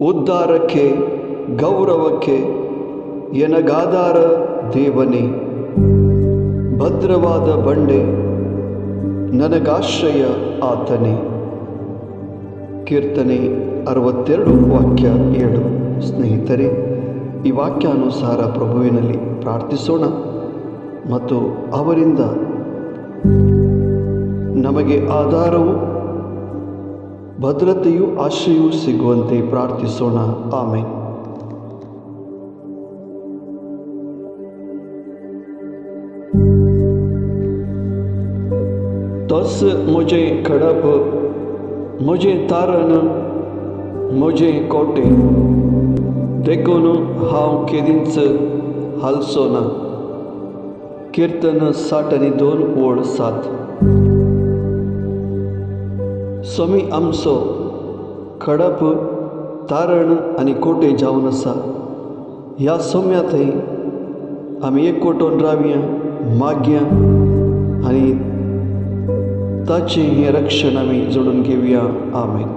ಉದ್ಧಾರಕ್ಕೆ ಗೌರವಕ್ಕೆ ಎನಗಾಧಾರ ದೇವನೇ, ಭದ್ರವಾದ ಬಂಡೆ ನನಗಾಶ್ರಯ ಆತನೇ. ಕೀರ್ತನೆ 62 ವಾಕ್ಯ 7. ಸ್ನೇಹಿತರೆ, ಈ ವಾಕ್ಯಾನುಸಾರ ಪ್ರಭುವಿನಲ್ಲಿ ಪ್ರಾರ್ಥಿಸೋಣ ಮತ್ತು ಅವರಿಂದ ನಮಗೆ ಆಧಾರವು, ಭದ್ರತೆಯು, ಆಶ್ರಯವೂ ಸಿಗುವಂತೆ ಪ್ರಾರ್ಥಿಸೋಣ. ಆಮೆನ್. तस मुझे खड़प, मुझे तारण, मुझे कोटे, देखून हांव केदींच हालसोना. कीर्तन 62:7. स्वामी आमचो खडप, तारण आनी कोटे जावन आसा. ह्या सोम्या थंय आमी एकवटून रावया, मागया आनी ताचे हे रक्षण आमी जोडून घेवया. आमेन.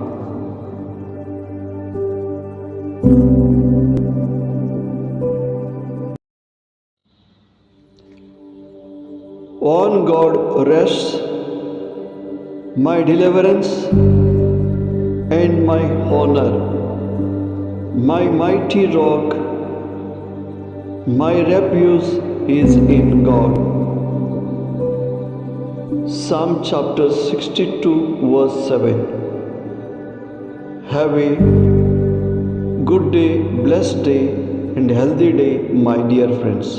On God rests my deliverance and my honor, my mighty rock, my refuge is in God. Psalm chapter 62 verse 7. Have a good day, blessed day and healthy day, my dear friends.